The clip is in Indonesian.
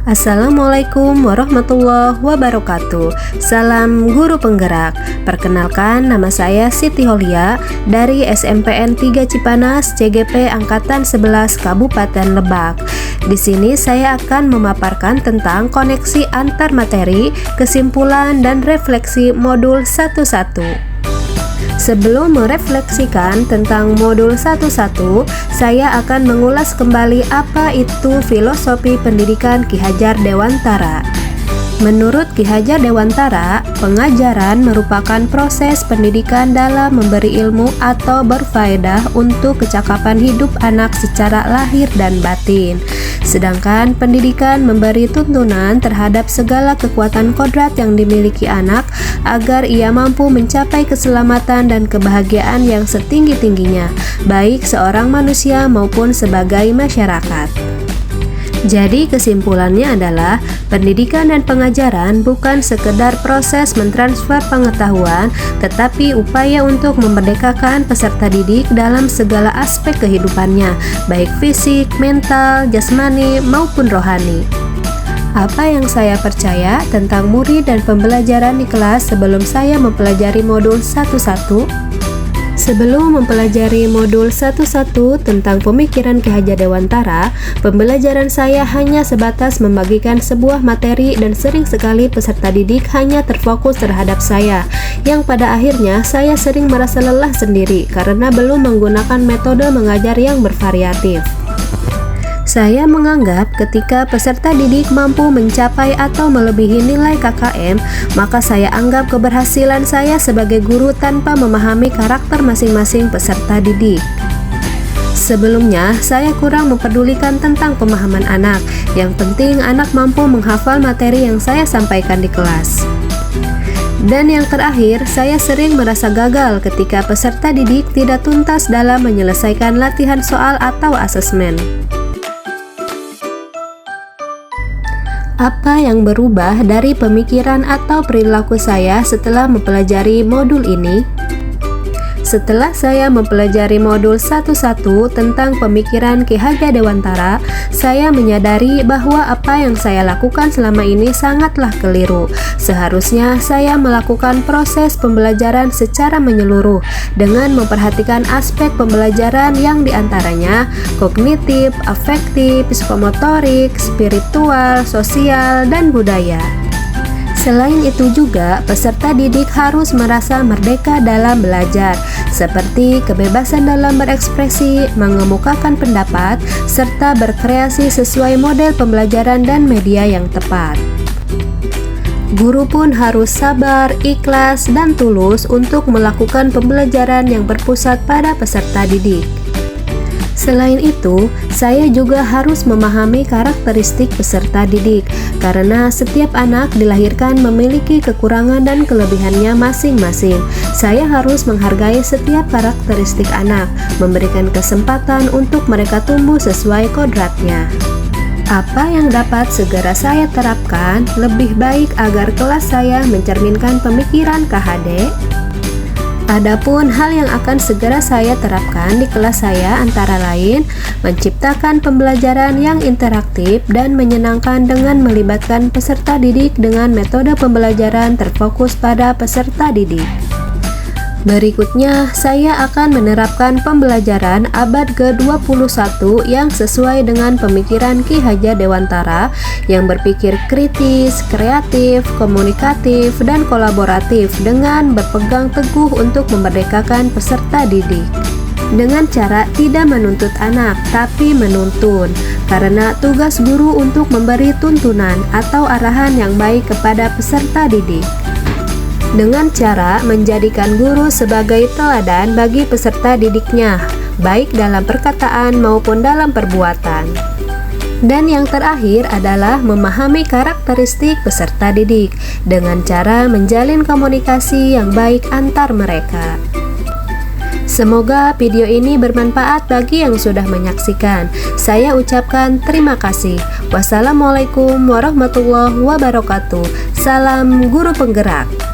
Assalamualaikum warahmatullahi wabarakatuh. Salam guru penggerak. Perkenalkan, nama saya Siti Holia dari SMPN 3 Cipanas, CGP Angkatan 11 Kabupaten Lebak. Di sini saya akan memaparkan tentang koneksi antar materi, kesimpulan dan refleksi modul 1-1. Sebelum merefleksikan tentang modul 1-1, saya akan mengulas kembali apa itu filosofi pendidikan Ki Hajar Dewantara. Menurut Ki Hajar Dewantara, pengajaran merupakan proses pendidikan dalam memberi ilmu atau berfaedah untuk kecakapan hidup anak secara lahir dan batin. Sedangkan pendidikan memberi tuntunan terhadap segala kekuatan kodrat yang dimiliki anak agar ia mampu mencapai keselamatan dan kebahagiaan yang setinggi-tingginya, baik seorang manusia maupun sebagai masyarakat. Jadi kesimpulannya adalah pendidikan dan pengajaran bukan sekedar proses mentransfer pengetahuan, tetapi upaya untuk memerdekakan peserta didik dalam segala aspek kehidupannya, baik fisik, mental, jasmani, maupun rohani. Apa yang saya percaya tentang murid dan pembelajaran di kelas sebelum saya mempelajari modul 1-1? Sebelum mempelajari modul 1-1 tentang pemikiran Ki Hajar Dewantara, pembelajaran saya hanya sebatas membagikan sebuah materi dan sering sekali peserta didik hanya terfokus terhadap saya, yang pada akhirnya saya sering merasa lelah sendiri karena belum menggunakan metode mengajar yang bervariatif. Saya menganggap ketika peserta didik mampu mencapai atau melebihi nilai KKM, maka saya anggap keberhasilan saya sebagai guru tanpa memahami karakter masing-masing peserta didik. Sebelumnya, saya kurang mempedulikan tentang pemahaman anak. Yang penting anak mampu menghafal materi yang saya sampaikan di kelas. Dan yang terakhir, saya sering merasa gagal ketika peserta didik tidak tuntas dalam menyelesaikan latihan soal atau asesmen. Apa yang berubah dari pemikiran atau perilaku saya setelah mempelajari modul ini? Setelah saya mempelajari modul 1-1 tentang pemikiran Ki Hajar Dewantara, saya menyadari bahwa apa yang saya lakukan selama ini sangatlah keliru. Seharusnya saya melakukan proses pembelajaran secara menyeluruh dengan memperhatikan aspek pembelajaran yang diantaranya kognitif, afektif, psikomotorik, spiritual, sosial, dan budaya. Selain itu juga, peserta didik harus merasa merdeka dalam belajar, seperti kebebasan dalam berekspresi, mengemukakan pendapat, serta berkreasi sesuai model pembelajaran dan media yang tepat. Guru pun harus sabar, ikhlas, dan tulus untuk melakukan pembelajaran yang berpusat pada peserta didik. Selain itu, saya juga harus memahami karakteristik peserta didik, karena setiap anak dilahirkan memiliki kekurangan dan kelebihannya masing-masing. Saya harus menghargai setiap karakteristik anak, memberikan kesempatan untuk mereka tumbuh sesuai kodratnya. Apa yang dapat segera saya terapkan lebih baik agar kelas saya mencerminkan pemikiran KHD? Adapun hal yang akan segera saya terapkan di kelas saya antara lain menciptakan pembelajaran yang interaktif dan menyenangkan dengan melibatkan peserta didik dengan metode pembelajaran terfokus pada peserta didik. Berikutnya, saya akan menerapkan pembelajaran abad ke-21 yang sesuai dengan pemikiran Ki Hajar Dewantara yang berpikir kritis, kreatif, komunikatif, dan kolaboratif dengan berpegang teguh untuk memerdekakan peserta didik. Dengan cara tidak menuntut anak, tapi menuntun, karena tugas guru untuk memberi tuntunan atau arahan yang baik kepada peserta didik. Dengan cara menjadikan guru sebagai teladan bagi peserta didiknya, baik dalam perkataan maupun dalam perbuatan. Dan yang terakhir adalah memahami karakteristik peserta didik dengan cara menjalin komunikasi yang baik antar mereka. Semoga video ini bermanfaat bagi yang sudah menyaksikan. Saya ucapkan terima kasih. Wassalamualaikum warahmatullahi wabarakatuh. Salam guru penggerak.